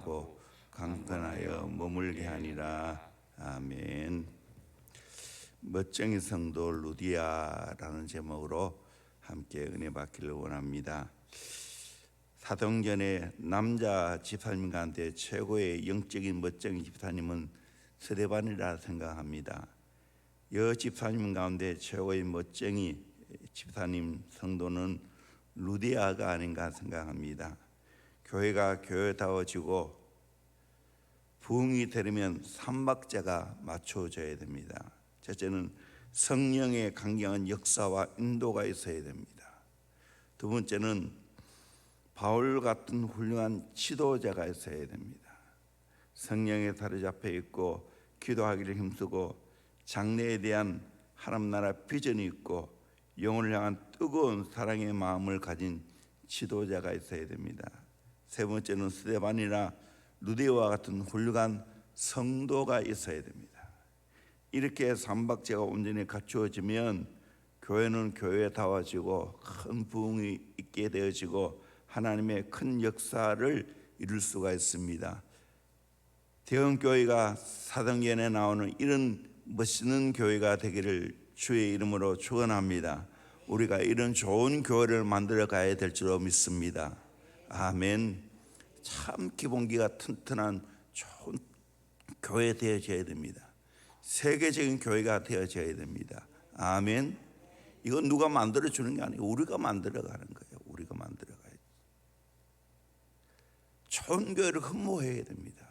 하고 강건하여 머물게 하니라. 아멘. 멋쟁이 성도 루디아라는 제목으로 함께 은혜 받기를 원합니다. 사도행전의 남자 집사님 가운데 최고의 영적인 멋쟁이 집사님은 스데반이라 생각합니다. 여 집사님 가운데 최고의 멋쟁이 집사님 성도는 루디아가 아닌가 생각합니다. 교회가 교회다워지고 부흥이 되려면 삼박자가 맞춰져야 됩니다. 첫째는 성령의 강경한 역사와 인도가 있어야 됩니다. 두 번째는 바울 같은 훌륭한 지도자가 있어야 됩니다. 성령에 사로잡혀 있고 기도하기를 힘쓰고 장래에 대한 하나님 나라 비전이 있고 영혼을 향한 뜨거운 사랑의 마음을 가진 지도자가 있어야 됩니다. 세 번째는 스데반이나 루디아와 같은 훌륭한 성도가 있어야 됩니다. 이렇게 삼박자가 온전히 갖추어지면 교회는 교회다워지고 큰 부흥이 있게 되어지고 하나님의 큰 역사를 이룰 수가 있습니다. 대형교회가 사도행전에 나오는 이런 멋있는 교회가 되기를 주의 이름으로 축원합니다. 우리가 이런 좋은 교회를 만들어 가야 될 줄로 믿습니다. 아멘. 참 기본기가 튼튼한 좋은 교회 되어져야 됩니다. 세계적인 교회가 되어져야 됩니다. 아멘. 이건 누가 만들어 주는 게 아니고 우리가 만들어 가는 거예요. 우리가 만들어 가야 돼요. 좋은 교회를 흠모해야 됩니다.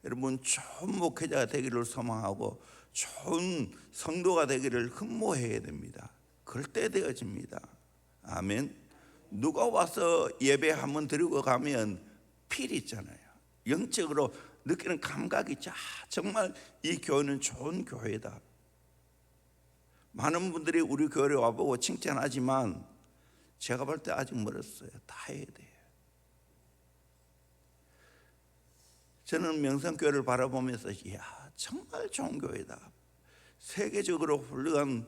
여러분, 좋은 목회자가 되기를 소망하고 좋은 성도가 되기를 흠모해야 됩니다. 그럴 때 되어집니다. 아멘. 누가 와서 예배 한번 드리고 가면 필이 있잖아요. 영적으로 느끼는 감각이 있죠. 정말 이 교회는 좋은 교회다. 많은 분들이 우리 교회에 와보고 칭찬하지만 제가 볼 때 아직 멀었어요. 다 해야 돼요. 저는 명성교회를 바라보면서 이야, 정말 좋은 교회다. 세계적으로 훌륭한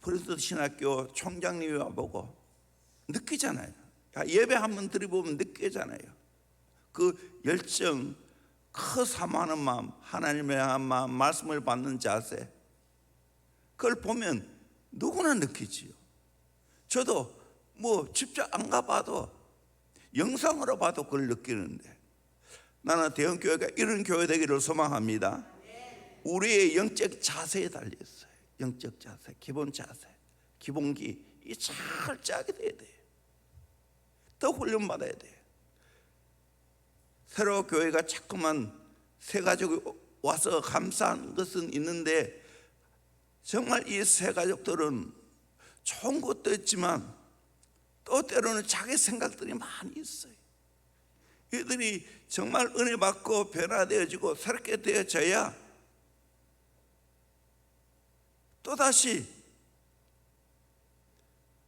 브리스도 신학교 총장님이 와보고 느끼잖아요. 예배 한번 드려보면 느끼잖아요. 그 열정, 그 사모하는 마음, 하나님의 마음, 말씀을 받는 자세, 그걸 보면 누구나 느끼지요. 저도 뭐 직접 안 가봐도 영상으로 봐도 그걸 느끼는데, 나는 대형교회가 이런 교회 되기를 소망합니다. 우리의 영적 자세에 달려있어요. 영적 자세, 기본 자세, 기본기, 이 잘 짜게 돼야 돼요. 더 훈련받아야 돼요. 새로 교회가 자꾸만 새 가족이 와서 감사한 것은 있는데, 정말 이 새 가족들은 좋은 것도 있지만 또 때로는 자기 생각들이 많이 있어요. 이들이 정말 은혜 받고 변화되어지고 새롭게 되어져야 또다시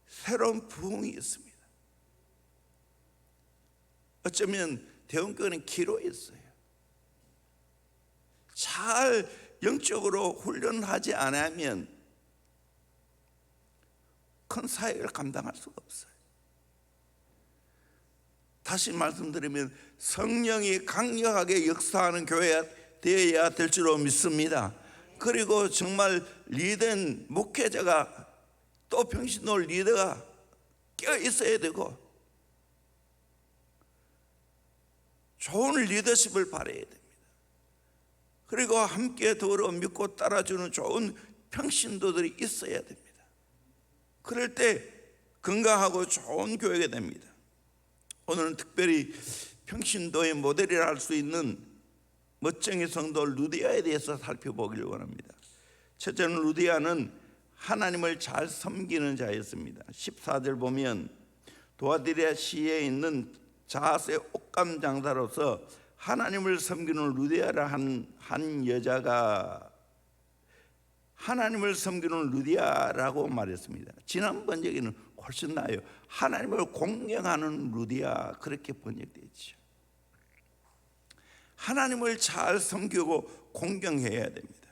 새로운 부흥이 있습니다. 어쩌면 대형교회는 기로 있어요. 잘 영적으로 훈련하지 않으면 큰 사역을 감당할 수가 없어요. 다시 말씀드리면 성령이 강력하게 역사하는 교회가 되어야 될 줄로 믿습니다. 그리고 정말 리더인 목회자가 또 평신도 리더가 껴 있어야 되고 좋은 리더십을 발휘해야 됩니다. 그리고 함께 더불어 믿고 따라주는 좋은 평신도들이 있어야 됩니다. 그럴 때 건강하고 좋은 교회가 됩니다. 오늘은 특별히 평신도의 모델이라 할 수 있는 멋쟁이 성도 루디아에 대해서 살펴보기를 원합니다. 첫째는 루디아는 하나님을 잘 섬기는 자였습니다. 14절 보면 도아디랴 시에 있는 자하스의 옷감 장사로서 하나님을 섬기는 루디아라 한 여자가 하나님을 섬기는 루디아라고 말했습니다. 지난번 얘기는 훨씬 나아요. 하나님을 공경하는 루디아, 그렇게 번역되어 있죠. 하나님을 잘 섬기고 공경해야 됩니다.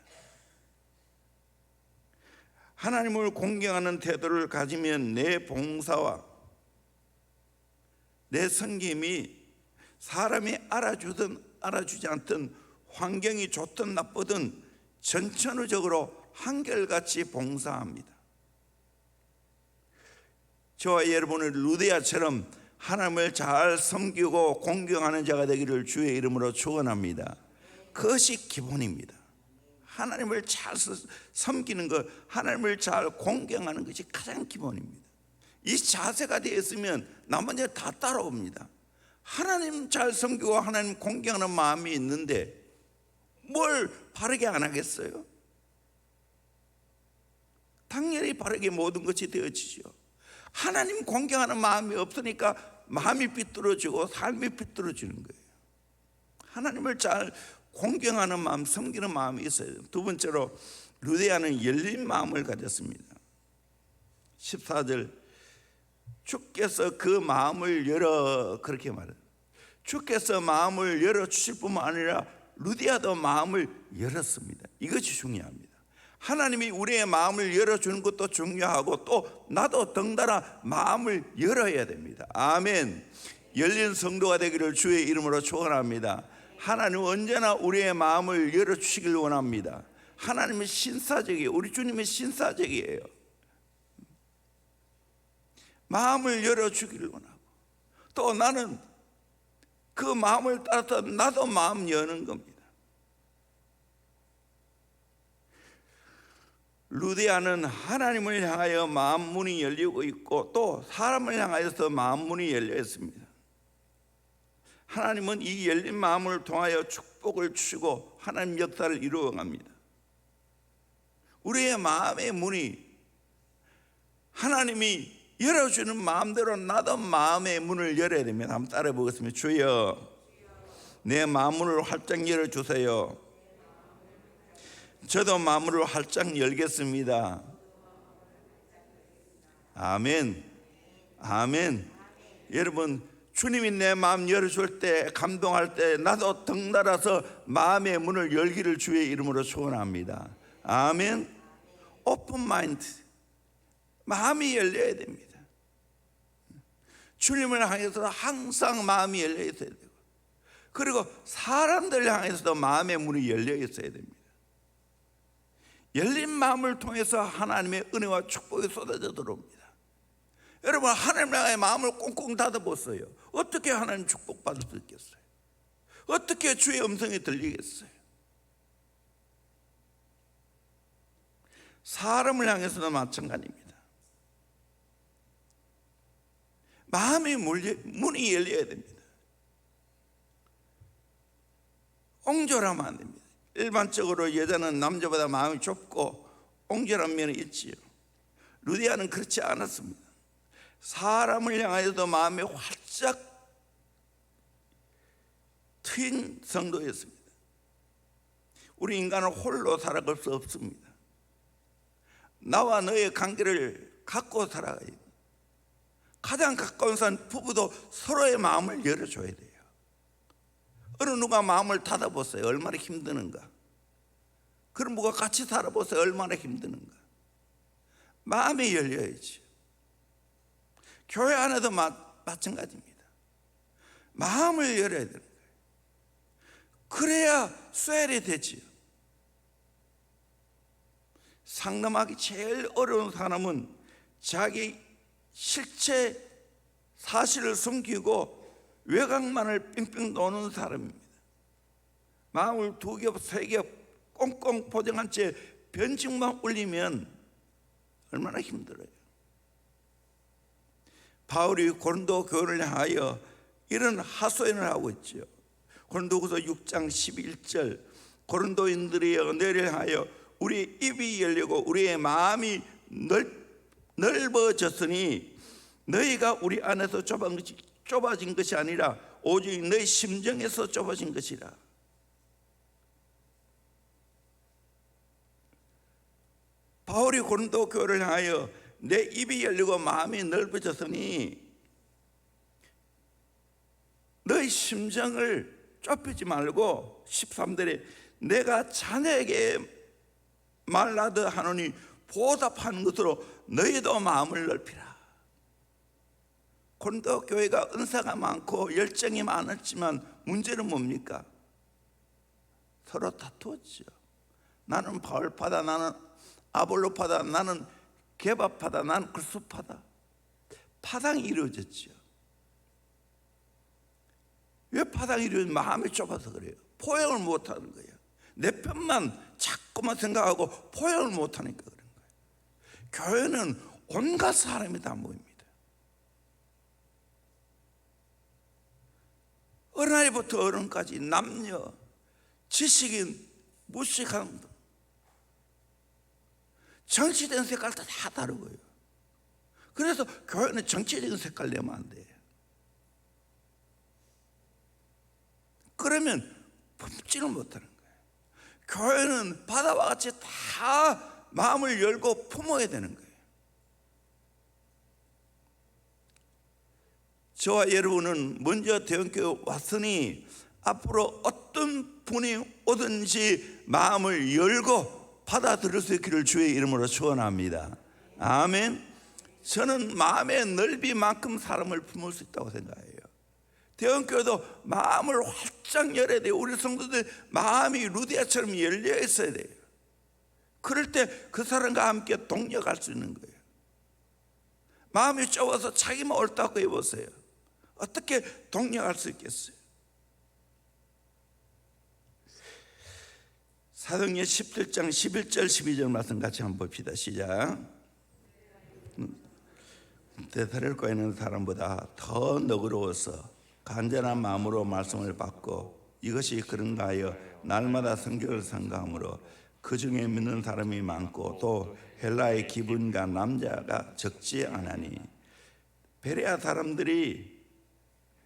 하나님을 공경하는 태도를 가지면 내 봉사와 내 섬김이 사람이 알아주든 알아주지 않든, 환경이 좋든 나쁘든 전천후적으로 한결같이 봉사합니다. 저와 여러분을 루디아처럼 하나님을 잘 섬기고 공경하는 자가 되기를 주의 이름으로 축원합니다. 그것이 기본입니다. 하나님을 잘 섬기는 것, 하나님을 잘 공경하는 것이 가장 기본입니다. 이 자세가 되어 있으면 나머지 다 따라옵니다. 하나님 잘 섬기고 하나님 공경하는 마음이 있는데 뭘 바르게 안 하겠어요? 당연히 바르게 모든 것이 되어지죠. 하나님 공경하는 마음이 없으니까 마음이 삐뚤어지고 삶이 삐뚤어지는 거예요. 하나님을 잘 공경하는 마음, 섬기는 마음이 있어야 돼요. 두 번째로 루디아는 열린 마음을 가졌습니다. 14절, 주께서 그 마음을 열어, 그렇게 말해요. 주께서 마음을 열어주실 뿐만 아니라 루디아도 마음을 열었습니다. 이것이 중요합니다. 하나님이 우리의 마음을 열어주는 것도 중요하고 또 나도 덩달아 마음을 열어야 됩니다. 아멘. 열린 성도가 되기를 주의 이름으로 축원합니다. 하나님은 언제나 우리의 마음을 열어주시길 원합니다. 하나님은 신사적이에요. 우리 주님은 신사적이에요. 마음을 열어주기를 원하고 또 나는 그 마음을 따라서 나도 마음 여는 겁니다. 루디아는 하나님을 향하여 마음 문이 열리고 있고 또 사람을 향하여서 마음 문이 열려 있습니다. 하나님은 이 열린 마음을 통하여 축복을 주시고 하나님 역사를 이루어 갑니다. 우리의 마음의 문이 하나님이 열어주는 마음대로 나도 마음의 문을 열어야 됩니다. 한번 따라해 보겠습니다. 주여, 내 마음문을 활짝 열어주세요. 저도 마음을 활짝 열겠습니다. 아멘. 아멘. 여러분, 주님이 내 마음 열어줄 때, 감동할 때 나도 덩달아서 마음의 문을 열기를 주의 이름으로 축원합니다. 아멘. 오픈 마인드, 마음이 열려야 됩니다. 주님을 향해서 항상 마음이 열려 있어야 되고, 그리고 사람들 향해서도 마음의 문이 열려 있어야 됩니다. 열린 마음을 통해서 하나님의 은혜와 축복이 쏟아져 들어옵니다. 여러분, 하나님 향해 마음을 꽁꽁 닫아보세요. 어떻게 하나님 축복받을 수 있겠어요? 어떻게 주의 음성이 들리겠어요? 사람을 향해서도 마찬가지입니다. 마음의 문이 열려야 됩니다. 옹졸하면 안 됩니다. 일반적으로 여자는 남자보다 마음이 좁고 옹졸한 면이 있지요. 루디아는 그렇지 않았습니다. 사람을 향하여도 마음이 활짝 트인 성도였습니다. 우리 인간은 홀로 살아갈 수 없습니다. 나와 너의 관계를 갖고 살아가야 됩니다. 가장 가까운 사람 부부도 서로의 마음을 열어줘야 돼요. 어느 누가 마음을 닫아보세요. 얼마나 힘드는가. 그럼 누가 같이 살아보세요. 얼마나 힘드는가. 마음이 열려야지. 교회 안에도 마찬가지입니다. 마음을 열어야 되는 거예요. 그래야 쇠리 되지요. 상담하기 제일 어려운 사람은 자기 실체 사실을 숨기고 외곽만을 빙빙 도는 사람입니다. 마음을 두 겹, 세 겹 꽁꽁 포장한 채 변증만 올리면 얼마나 힘들어요. 바울이 고린도 교회를 향하여 이런 하소연을 하고 있죠. 고린도후서 6장 11절, 고린도인들이여 너희를 향하여 우리 입이 열리고 우리의 마음이 넓어졌으니 너희가 우리 안에서 좁아진 것이 아니라 오직 너희 심정에서 좁아진 것이라. 바울이 고린도 교회를 향하여 내 입이 열리고 마음이 넓어졌으니 너희 심정을 좁히지 말고 13절에 내가 자네에게 말하듯 하노니 보답하는 것으로 너희도 마음을 넓히라. 고린도 교회가 은사가 많고 열정이 많았지만 문제는 뭡니까? 서로 다투었죠. 나는 바울파다, 나는 아볼로파다, 나는 게바파다, 나는 그리스도파다. 파당이 이루어졌죠. 왜 파당이 이루어졌냐? 마음이 좁아서 그래요. 포용을 못하는 거예요. 내 편만 자꾸만 생각하고 포용을 못하니까 그런 거예요. 교회는 온갖 사람이 다 모입니다. 어린아이부터 어른까지, 남녀, 지식인, 무식한 분, 정치된 색깔도 다 다르고요. 그래서 교회는 정치적인 색깔 내면 안 돼요. 그러면 품지를 못하는 거예요. 교회는 바다와 같이 다 마음을 열고 품어야 되는 거예요. 저와 여러분은 먼저 대원교회 왔으니 앞으로 어떤 분이 오든지 마음을 열고 받아들일 수 있기를 주의 이름으로 축원합니다. 아멘. 저는 마음의 넓이만큼 사람을 품을 수 있다고 생각해요. 대원교회도 마음을 활짝 열어야 돼요. 우리 성도들 마음이 루디아처럼 열려 있어야 돼요. 그럴 때 그 사람과 함께 동력할 수 있는 거예요. 마음이 좁아서 자기만 옳다고 해보세요. 어떻게 동력할 수 있겠어요? 사도행전 17장 11절 12절 말씀 같이 한번 봅시다. 시작. 데살로니가에 있는 사람보다 더 너그러워서 간절한 마음으로 말씀을 받고 이것이 그런가 하여 날마다 성경을 상고함으로 그 중에 믿는 사람이 많고 또 헬라의 기분과 남자가 적지 않으니. 베레아 사람들이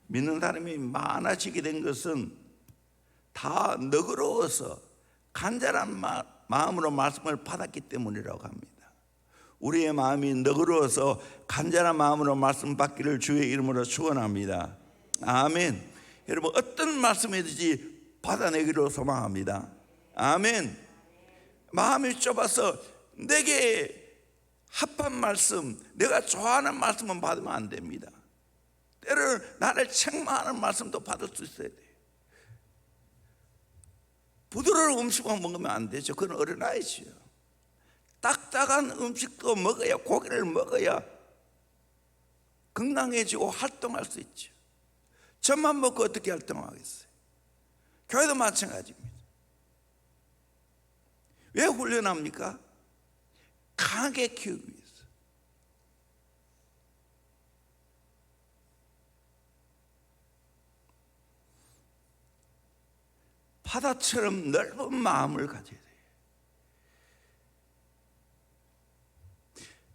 믿는 사람이 많아지게 된 것은 다 너그러워서 간절한 마음으로 말씀을 받았기 때문이라고 합니다. 우리의 마음이 너그러워서 간절한 마음으로 말씀 받기를 주의 이름으로 축원합니다. 아멘. 여러분 어떤 말씀이든지 받아내기로 소망합니다. 아멘. 마음이 좁아서 내게 합한 말씀, 내가 좋아하는 말씀은 받으면 안 됩니다. 때로는 나를 책망하는 말씀도 받을 수 있어야 돼요. 부드러운 음식만 먹으면 안 되죠. 그건 어린아이죠. 딱딱한 음식도 먹어야, 고기를 먹어야 건강해지고 활동할 수 있죠. 젖만 먹고 어떻게 활동하겠어요? 교회도 마찬가지입니다. 왜 훈련합니까? 강하게 키우기 위해서. 바다처럼 넓은 마음을 가져야 돼요.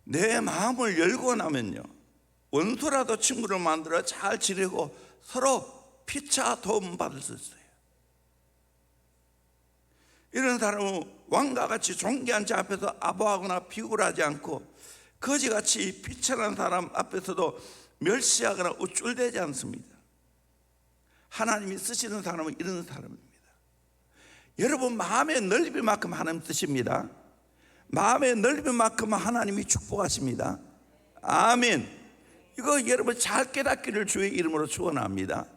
내 마음을 열고 나면요, 원수라도 친구를 만들어 잘 지내고 서로 피차 도움받을 수 있어요. 이런 사람은 왕과 같이 존귀한 자 앞에서 아부하거나 비굴하지 않고 거지같이 비천한 사람 앞에서도 멸시하거나 우쭐대지 않습니다. 하나님이 쓰시는 사람은 이런 사람입니다. 여러분 마음의 넓이만큼 하나님 쓰십니다. 마음의 넓이만큼 하나님이 축복하십니다. 아멘. 이거 여러분 잘 깨닫기를 주의 이름으로 축원합니다.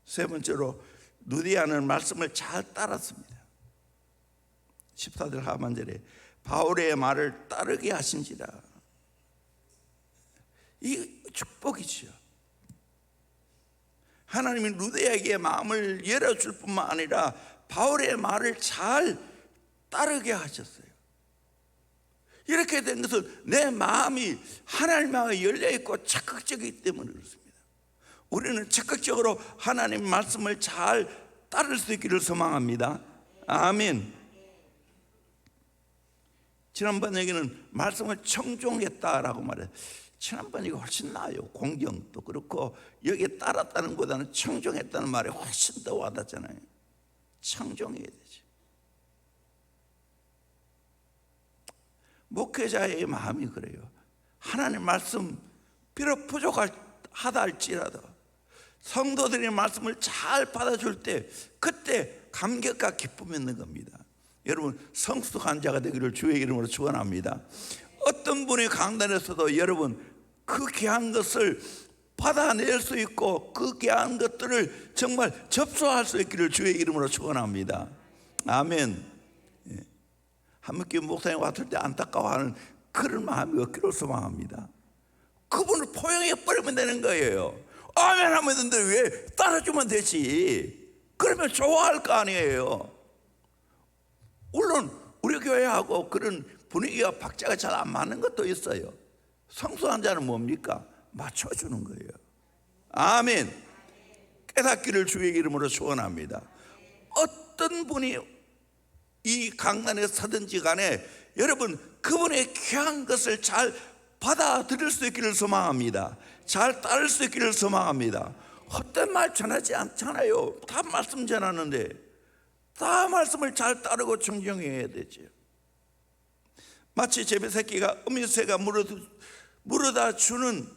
세 번째로 누디아는 말씀을 잘 따랐습니다. 14절 하반절에 바울의 말을 따르게 하신지라. 이 축복이죠. 하나님이 누디아에게 마음을 열어줄 뿐만 아니라 바울의 말을 잘 따르게 하셨어요. 이렇게 된 것은 내 마음이 하나님과 열려있고 적극적이기 때문에 그렇습니다. 우리는 적극적으로 하나님 말씀을 잘 따를 수 있기를 소망합니다. 아멘. 지난번 얘기는 말씀을 청종했다라고 말해요. 지난번 이거 훨씬 나아요. 공경도 그렇고 여기에 따랐다는 것보다는 청종했다는 말이 훨씬 더 와닿잖아요. 청종해야 되죠. 목회자의 마음이 그래요. 하나님 말씀 비록 부족하다 할지라도 성도들의 말씀을 잘 받아줄 때 그때 감격과 기쁨이 있는 겁니다. 여러분 성숙한 자가 되기를 주의 이름으로 축원합니다. 어떤 분이 강단에서도 여러분 그 귀한 것을 받아낼 수 있고 그 귀한 것들을 정말 접수할 수 있기를 주의 이름으로 축원합니다. 아멘. 한국교회 목사님 왔을 때 안타까워하는 그런 마음이 없기를 소망합니다. 그분을 포용해 버리면 되는 거예요. 아멘 하면 되는데 왜 따라주면 되지? 그러면 좋아할 거 아니에요. 물론 우리 교회하고 그런 분위기가 박자가 잘 안 맞는 것도 있어요. 성수한 자는 뭡니까? 맞춰주는 거예요. 아멘. 깨닫기를 주의 이름으로 축원합니다. 어떤 분이 이 강단에 서든지 간에 여러분 그분의 귀한 것을 잘 받아들일 수 있기를 소망합니다. 잘 따를 수 있기를 소망합니다. 헛된 말 전하지 않잖아요. 다 말씀 전하는데 다 말씀을 잘 따르고 정정해야 되죠. 마치 제비새끼가 어미새가 물어다 주는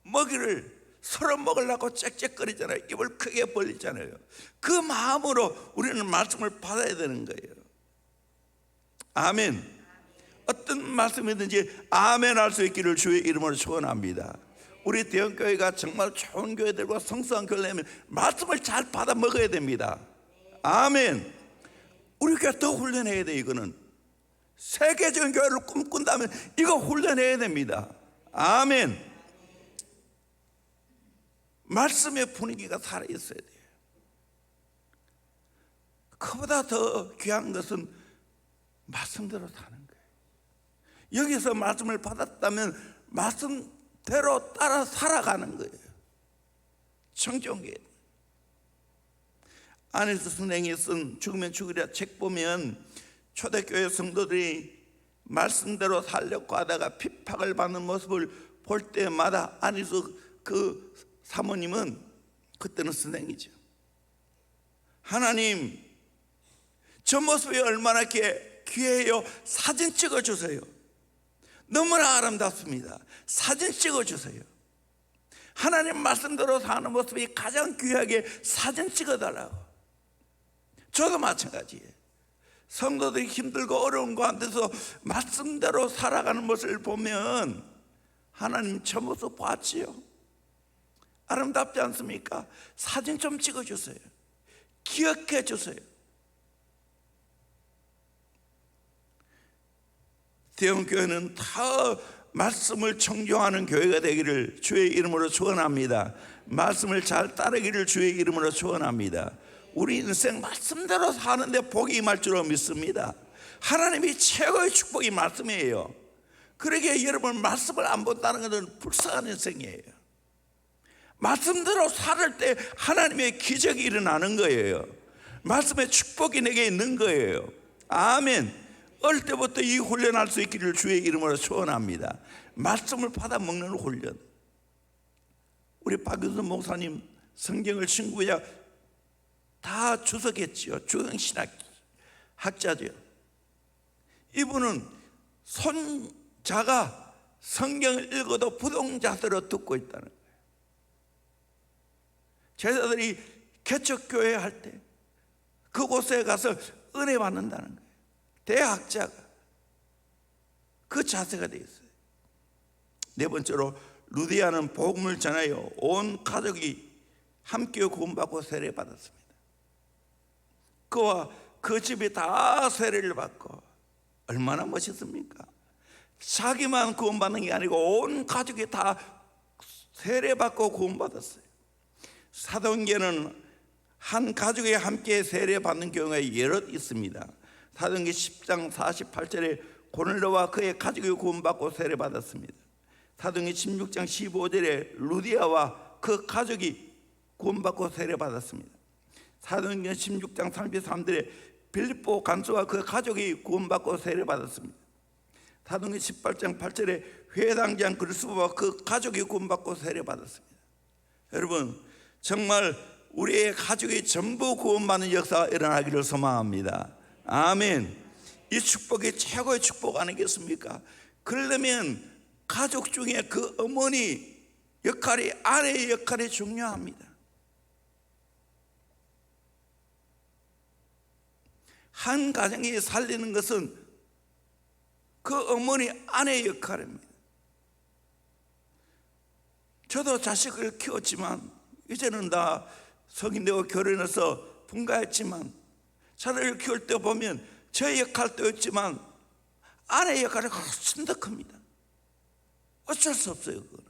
먹이를 서로 먹으려고 짹짹거리잖아요. 입을 크게 벌리잖아요. 그 마음으로 우리는 말씀을 받아야 되는 거예요. 아멘. 어떤 말씀이든지 아멘 할 수 있기를 주의 이름으로 축원합니다. 우리 대형교회가 정말 좋은 교회들과 성수한 교회라면 말씀을 잘 받아 먹어야 됩니다. 아멘. 우리 교회 더 훈련해야 돼. 이거는 세계적인 교회를 꿈꾼다면 이거 훈련해야 됩니다. 아멘. 말씀의 분위기가 살아있어야 돼요. 그보다 더 귀한 것은 말씀대로 사는 거예요. 여기서 말씀을 받았다면 말씀대로 따라 살아가는 거예요. 청정교회 안에서 선생이 쓴 죽으면 죽으리라 책 보면 초대교회 성도들이 말씀대로 살려고 하다가 핍박을 받는 모습을 볼 때마다 안에서 그 사모님은 그때는 선생이죠. 하나님 저 모습이 얼마나 귀해요. 사진 찍어주세요. 너무나 아름답습니다. 사진 찍어주세요. 하나님 말씀대로 사는 모습이 가장 귀하게 사진 찍어달라고. 저도 마찬가지예요. 성도들이 힘들고 어려운 가운데서 말씀대로 살아가는 모습을 보면 하나님 저 모습 봤지요? 아름답지 않습니까? 사진 좀 찍어주세요. 기억해 주세요. 대형교회는 다 말씀을 청종하는 교회가 되기를 주의 이름으로 축원합니다. 말씀을 잘 따르기를 주의 이름으로 축원합니다. 우리 인생 말씀대로 사는데 복이 임할 줄로 믿습니다. 하나님이 최고의 축복이 말씀이에요. 그러기에 여러분 말씀을 안 본다는 것은 불쌍한 인생이에요. 말씀대로 살을 때 하나님의 기적이 일어나는 거예요. 말씀의 축복이 내게 있는 거예요. 아멘. 어릴 때부터 이 훈련할 수 있기를 주의 이름으로 축원합니다. 말씀을 받아 먹는 훈련. 우리 박윤선 목사님 성경을 친구야 다 주석했지요. 주경신학 학자죠. 이분은 손자가 성경을 읽어도 부동자세로 듣고 있다는 거예요. 제자들이 개척교회 할 때 그곳에 가서 은혜 받는다는 거예요. 대학자가 그 자세가 되어 있어요. 네 번째로 루디아는 복음을 전하여 온 가족이 함께 구원받고 세례받았습니다. 그와 그 집이 다 세례를 받고 얼마나 멋있습니까? 자기만 구원받는 게 아니고 온 가족이 다 세례받고 구원받았어요. 사도행전은 한 가족이 함께 세례받는 경우가 여러 있습니다. 사도행전 10장 48절에 고넬료와 그의 가족이 구원받고 세례받았습니다. 사도행전 16장 15절에 루디아와 그 가족이 구원받고 세례받았습니다. 사도행전 16장 33절에 빌립보 간수와 그 가족이 구원받고 세례받았습니다. 사도행전 18장 8절에 회당장 그리스도와 그 가족이 구원받고 세례받았습니다. 여러분 정말 우리의 가족이 전부 구원받는 역사가 일어나기를 소망합니다. 아멘. 이 축복이 최고의 축복 아니겠습니까? 그러려면 가족 중에 그 어머니 역할이, 아내의 역할이 중요합니다. 한 가정이 살리는 것은 그 어머니 아내의 역할입니다. 저도 자식을 키웠지만 이제는 다 성인되고 결혼해서 분가했지만 자녀를 키울 때 보면 저의 역할도 있지만 아내의 역할이 훨씬 더 큽니다. 어쩔 수 없어요. 그거는.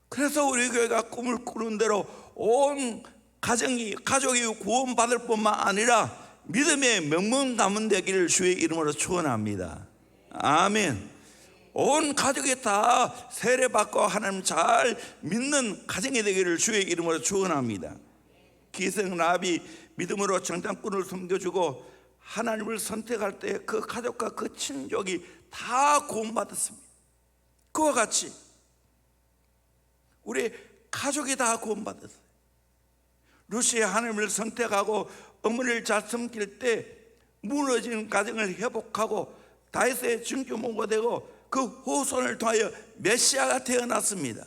그래서 우리 교회가 꿈을 꾸는 대로 온 가족이 구원받을 뿐만 아니라 믿음의 명문 가문 되기를 주의 이름으로 축원합니다. 아멘. 온 가족이 다 세례받고 하나님 잘 믿는 가정이 되기를 주의 이름으로 축원합니다. 기생 라합이 믿음으로 정탐꾼을 섬겨주고 하나님을 선택할 때 그 가족과 그 친족이 다 구원받았습니다. 그와 같이 우리 가족이 다 구원받았어요. 루시의 하나님을 선택하고 어머니를 잘 섬길 때 무너진 가정을 회복하고 다윗의 증조모가 되고 그 후손을 통하여 메시아가 태어났습니다.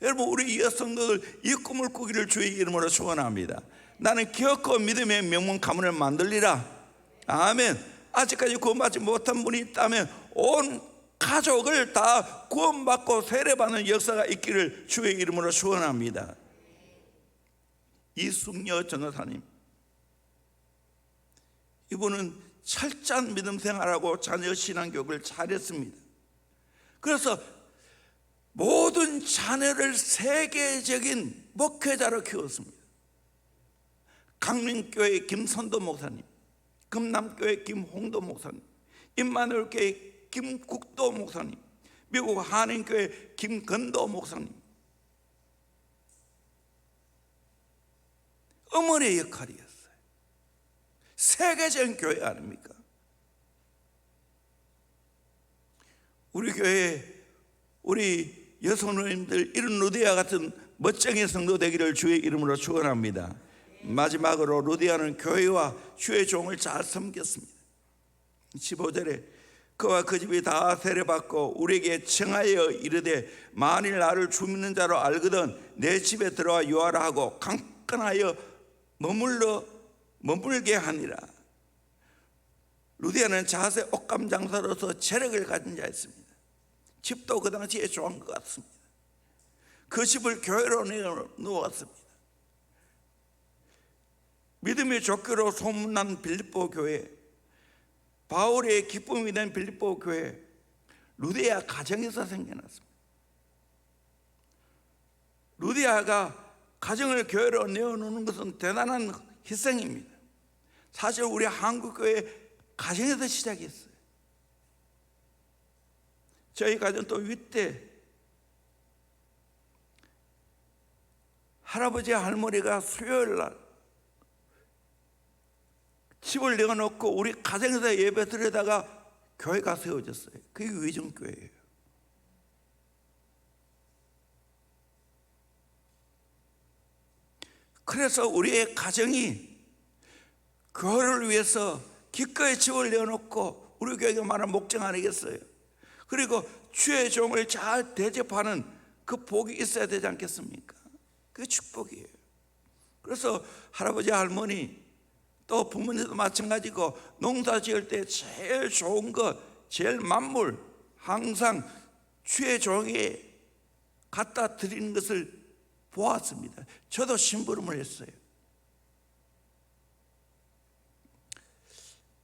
여러분, 우리 여성들 이 꿈을 꾸기를 주의 이름으로 축원합니다. 나는 기어코 믿음의 명문 가문을 만들리라. 아멘. 아직까지 구원받지 못한 분이 있다면 온 가족을 다 구원받고 세례받는 역사가 있기를 주의 이름으로 축원합니다. 이숙녀 전도사님, 이분은 철저한 믿음 생활하고 자녀 신앙교육을 잘했습니다. 그래서 모든 자녀를 세계적인 목회자로 키웠습니다. 강림교회 김선도 목사님, 금남교회 김홍도 목사님, 임마누엘교회 김국도 목사님, 미국 한인교회 김건도 목사님. 어머니의 역할이었어요. 세계적인 교회 아닙니까? 우리 교회 우리 여성노인들 이런 루디아 같은 멋쟁이 성도 되기를 주의 이름으로 축원합니다. 마지막으로 루디아는 교회와 주의 종을 잘 섬겼습니다. 15절에 그와 그 집이 다 세례받고 우리에게 청하여 이르되 만일 나를 주 믿는 자로 알거든 내 집에 들어와 유하라 하고 강건하여 머물게 하니라. 루디아는 자세 옷감 장사로서 재력을 가진 자였습니다. 집도 그 당시에 좋은 것 같습니다. 그 집을 교회로 내놓았습니다. 믿음의 족교로 소문난 빌립보 교회, 바울의 기쁨이 된 빌립보 교회, 루디아 가정에서 생겨났습니다. 루디아가 가정을 교회로 내어놓는 것은 대단한 희생입니다. 사실 우리 한국교회 가정에서 시작했어요. 저희 가정도 윗대 할아버지 할머니가 수요일날 집을 내어놓고 우리 가정에서 예배 드리다가 교회가 세워졌어요. 그게 위정교회예요. 그래서 우리의 가정이 교회를 위해서 기꺼이 집을 내어놓고 우리 교회가 말하는 목적 아니겠어요? 그리고 주의 종을 잘 대접하는 그 복이 있어야 되지 않겠습니까? 그게 축복이에요. 그래서 할아버지 할머니 또 부모님도 마찬가지고 농사 지을 때 제일 좋은 것, 제일 만물 항상 주의 종에 갖다 드리는 것을 보았습니다. 저도 심부름을 했어요.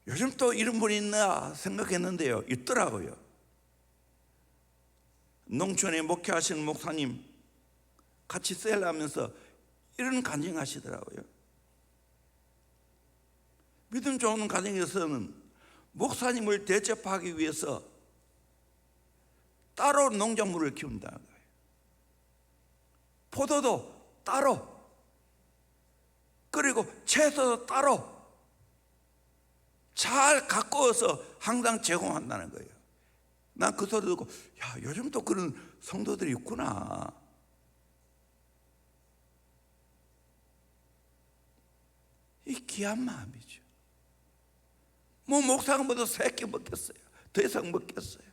요즘 또 이런 분이 있나 생각했는데요, 있더라고요. 농촌에 목회하시는 목사님 같이 셀하면서 이런 간증하시더라고요. 믿음 좋은 가정에서는 목사님을 대접하기 위해서 따로 농작물을 키운다는 거예요. 포도도 따로, 그리고 채소도 따로 잘 가꾸어서 항상 제공한다는 거예요. 난 그 소리 듣고, 야, 요즘 또 그런 성도들이 있구나. 이 귀한 마음이죠. 뭐 목사가 뭐도 새끼 먹겠어요? 더 이상 먹겠어요?